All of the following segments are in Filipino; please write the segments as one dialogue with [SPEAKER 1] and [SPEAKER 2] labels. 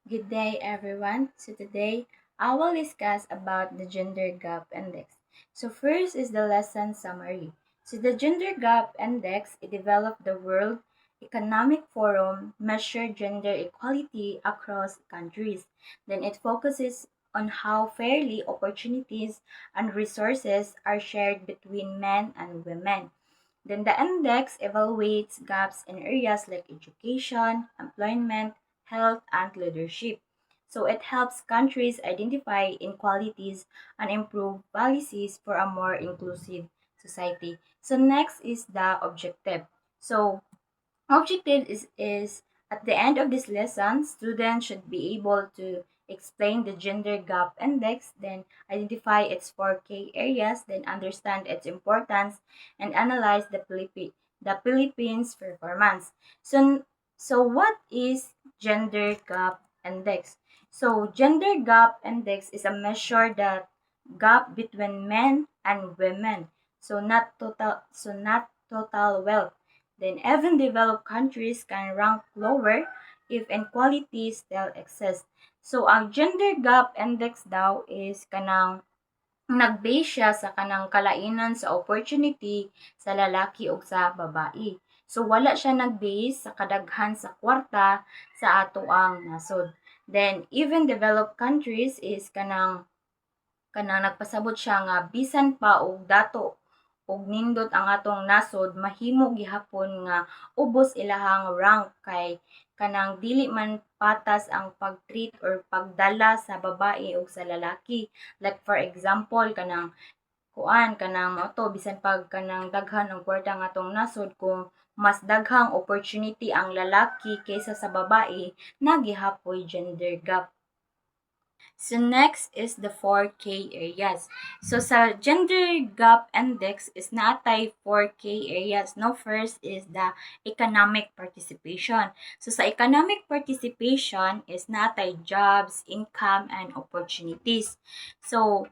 [SPEAKER 1] Good day, everyone. So today I will discuss about the gender gap index. So first is the lesson summary. So the gender gap index it developed the World Economic Forum measure gender equality across countries. Then it focuses on how fairly opportunities and resources are shared between men and women. Then the index evaluates gaps in areas like education, employment, health, and leadership. So it helps countries identify inequalities and improve policies for a more inclusive society. So next is the objective. So objective is at the end of this lesson, students should be able to explain the gender gap index, then identify its four key areas, then understand its importance, and analyze the Philippines' performance. So what is gender gap index? So gender gap index is a measure that gap between men and women. So not total wealth, then even developed countries can rank lower if inequality still exists. So ang gender gap index daw is kanang nag-base siya sa kanang kalainan sa opportunity sa lalaki ug sa babae. So wala siya nag-base sa kadaghan sa kwarta sa ato ang nasod. Then even developed countries is kanang nagpasabot siya nga bisan pa og dato ug nindot ang atong nasod mahimo gihapon nga ubos ilahang rank kay kanang dili man patas ang pag-treat or pagdala sa babae ug sa lalaki. Like for example kanang kuan kanang mao to bisan pag kanang daghan ang kwarta nga atong nasod kung mas daghang opportunity ang lalaki kaysa sa babae nagihapoy gender gap. So next is the 4K areas. So sa gender gap index is natay 4K areas. No, first is the economic participation. So sa economic participation is natay jobs, income, and opportunities. So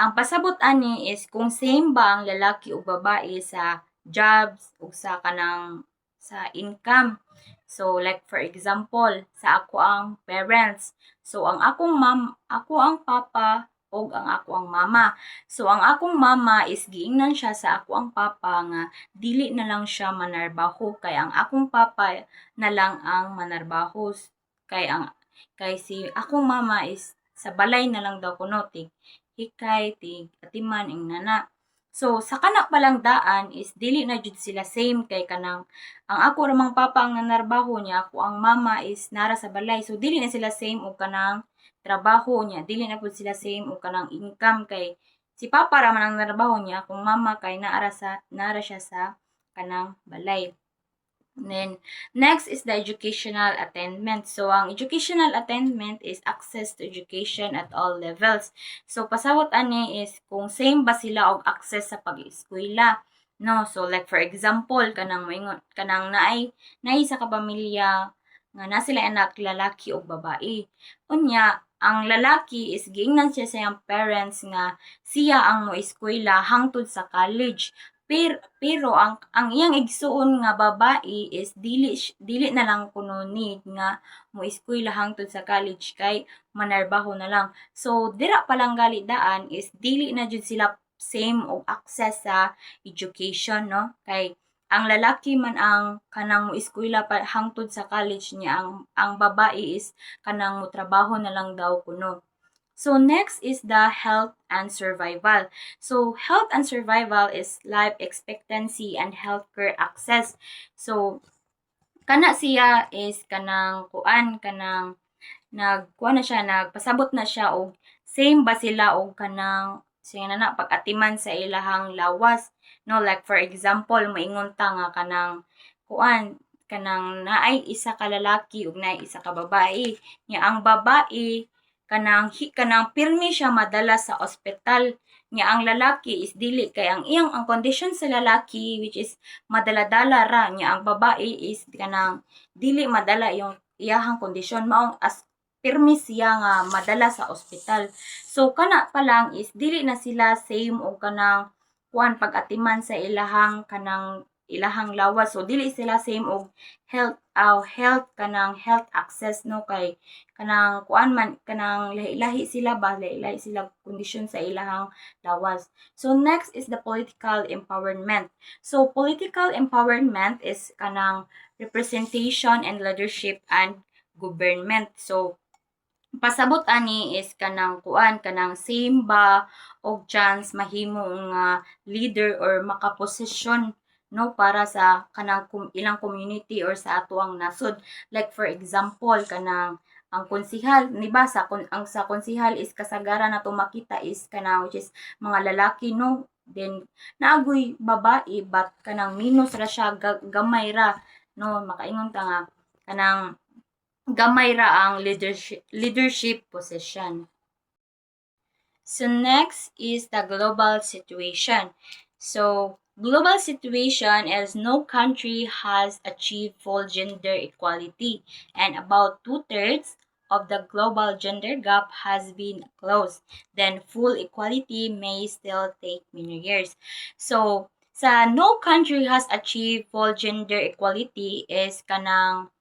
[SPEAKER 1] ang pasabot ani is kung same ba ang lalaki o babae sa jobs o sa kanang sa income. So like for example, sa ako ang parents. So ang ako ang papa o ang ako ang mama. So ang akong mama is giingnan siya sa ako ang papa nga dili na lang siya manarbaho kay ang akong papa na lang ang manarbaho kay si akong mama is sa balay na lang daw kuno hikay, tig, atiman, ing nana. So, sa kana palang daan is dili na jud sila same kay kanang ang ako ramang papa ang nanarbaho niya, ako ang mama is nara sa balay. So, dili na sila same og kanang trabaho niya, dili na pud sila same og kanang income kay si papa ra man ang narbaho niya, kung mama kay nara siya sa kanang balay. And then, next is the educational attainment. So, ang educational attainment is access to education at all levels. So, pasawat ani is kung same ba sila og access sa pag-eskwela. No, so like for example, kanang moingon, kanang naay sa kapamilya nga na sila anak lalaki o babae. Unya, ang lalaki is giingnan siya sa iyang parents nga siya ang mo eskwela hangtod sa college. Pero ang iyang igsuon nga babae is dili na lang kuno need nga mo eskwela hangtod sa college kay manarbaho na lang. So dira palang gali daan is dili na jud sila same og access sa education, no? Kay ang lalaki man ang kanang mo eskwela pa hangtod sa college niya, ang babae is kanang mo trabaho na lang daw kuno. So next is the health and survival. So health and survival is life expectancy and healthcare access. So kana siya is kanang kanang nagkuan na siya, nagpasabot na siya og same ba sila og kanang siya na pag-atiman sa ilahang lawas. No, like for example, maingon ta nga kanang kanang naay isa ka lalaki ug naay isa ka babae. Nya ang babae kanang pirmi siya madala sa ospital, nga ang lalaki is dili kay ang condition sa lalaki which is madala-dala ra, nga ang babae is kanang dili madala yung iyahang kondisyon maong as pirmi siya nga madala sa ospital. So kana pa lang is dili na sila same og kanang pag-atiman sa ilahang kanang ilahang lawas. So dili sila same og health health access no, kay kanang kuan man kanang lahi-lahi sila ba, lahi-lahi sila kondisyon sa ilahang lawas. So next is the political empowerment. So political empowerment is kanang representation and leadership and government. So pasabot ani is kanang kuan kanang same ba og chance mahimo nga leader or makaposisyon no para sa kanang ilang community or sa atuang nasod. Like for example kanang ang konsihal ni ba sa ang sa konsihal is kasagaran nato makita is kanang which is mga lalaki no, then naagoy babae but kanang minus ra siya gamay ra no, makaingon ta nga kanang gamay ra ang leadership position. So next is the global situation. So global situation is no country has achieved full gender equality, and about 2/3 of the global gender gap has been closed. Then full equality may still take many years. So sa no country has achieved full gender equality is kanang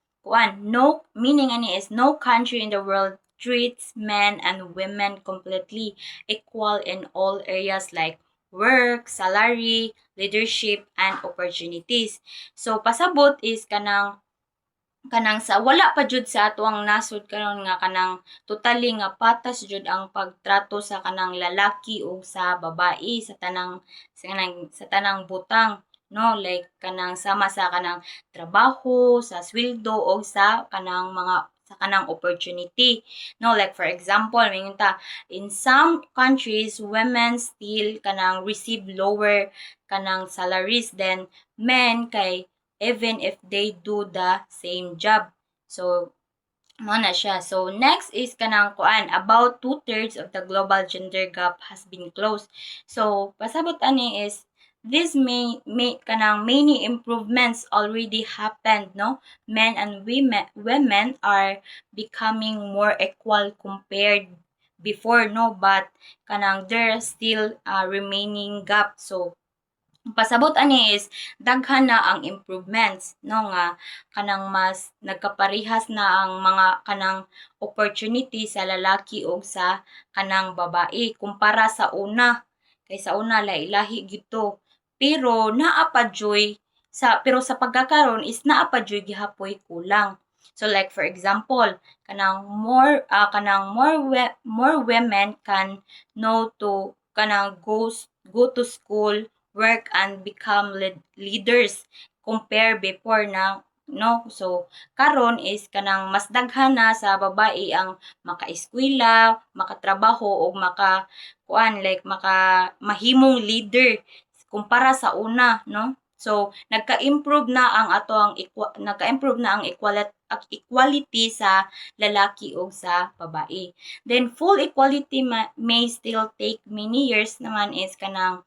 [SPEAKER 1] no meaning ani is no country in the world treats men and women completely equal in all areas like work, salary, leadership, and opportunities. So pasabot is kanang sa wala pa jud sa atuang nasod karon nga kanang totally nga patas jud ang pagtrato sa kanang lalaki o sa babae sa tanang butang no, like kanang sama sa kanang trabaho, sa sweldo o sa kanang mga sa kanang opportunity no, like for example mingon ta in some countries women still kanang receive lower kanang salaries than men kay even if they do the same job. So mo na siya. So next is kanang kuan about 2/3 of the global gender gap has been closed. So pasabot ani is this may kanang many improvements already happened no. Men and women are becoming more equal compared before no, but kanang there still remaining gap. So pasabot ani is daghan na ang improvements no, nga kanang mas nagkaparehas na ang mga kanang opportunity sa lalaki o sa kanang babae kumpara sa una, kay sa una lahi-lahi gito pero pero sa pagkakaron is naa pa joy gihapoy kulang. So like for example kanang more women can know to kanang go to school, work, and become leaders compare before na no. So karon is kanang mas daghan na sa babae ang makaeskwela, makatrabaho o mahimong leader kumpara sa una no. So nagka-improve na ang equality sa lalaki o sa babae. Then full equality may still take many years naman is kanang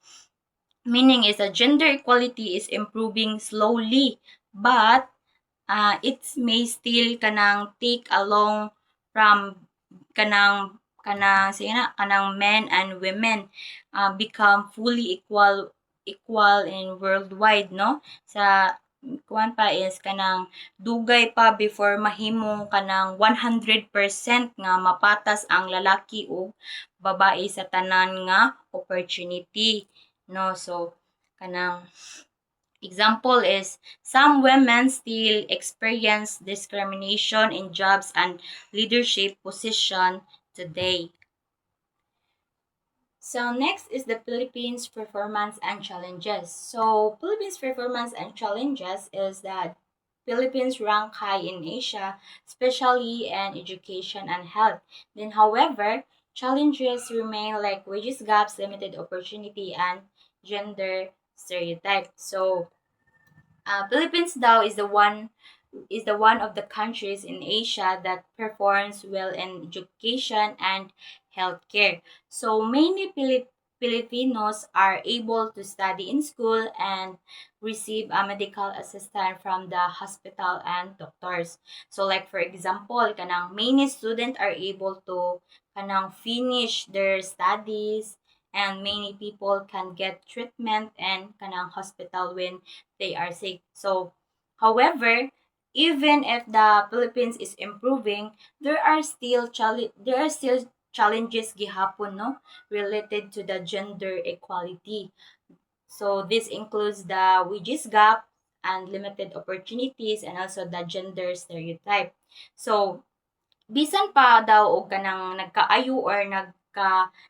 [SPEAKER 1] meaning is that gender equality is improving slowly but it may still kanang take along from kanang men and women become fully equal in worldwide no. Sa kuan pa is kanang dugay pa before mahimong kanang 100% nga mapatas ang lalaki o babae sa tanan nga opportunity no. So kanang example is some women still experience discrimination in jobs and leadership position today. So next is the Philippines performance and challenges. So Philippines performance and challenges is that Philippines rank high in Asia, especially in education and health. Then however, challenges remain like wages gaps, limited opportunity, and gender stereotype. So Philippines daw is the one of the countries in Asia that performs well in education and healthcare. So many Filipinos are able to study in school and receive a medical assistance from the hospital and doctors. So like for example, kanang many students are able to kanang finish their studies and many people can get treatment and kanang hospital when they are sick. So, however, even if the Philippines is improving, there are still challenges gihapon, no, related to the gender equality. So this includes the wages gap and limited opportunities and also the gender stereotype. So bisan pa daw og kanang nagkaayo or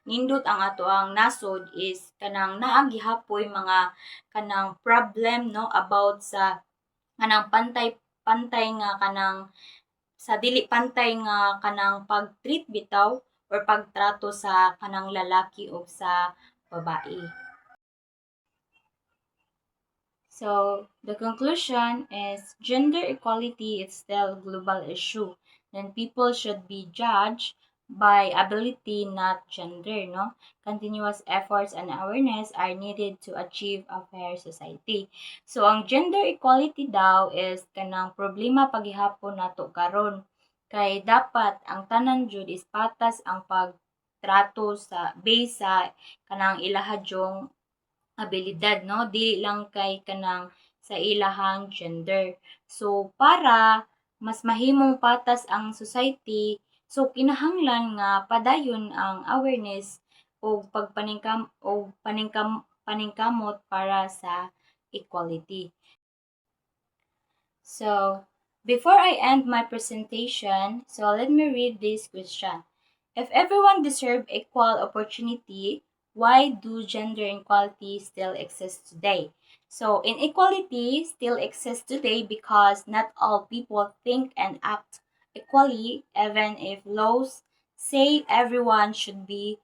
[SPEAKER 1] nindot ang ato ang nasod is kanang naa gihapoy mga kanang problem, no, about sa kanang pantay nga kanang sa dili pantay nga kanang pag-treat bitaw or pagtrato sa kanang lalaki o sa babae. So the conclusion is gender equality is still a global issue. Then people should be judged by ability, not gender, no? Continuous efforts and awareness are needed to achieve a fair society. So ang gender equality daw is kanang problema paghihapon nato karon. Kay dapat ang tanan jud is patas ang pagtrato sa base sa kanang ilahadjong abilidad, no, dili lang kay kanang sa ilahang gender. So para mas mahimong patas ang society, so kinahanglan nga padayon ang awareness o paningkamot para sa equality. So, before I end my presentation, so let me read this question. If everyone deserves equal opportunity, why do gender inequality still exist today? So, inequality still exists today because not all people think and act equally, even if laws say everyone should be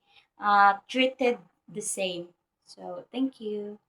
[SPEAKER 1] treated the same. So, thank you.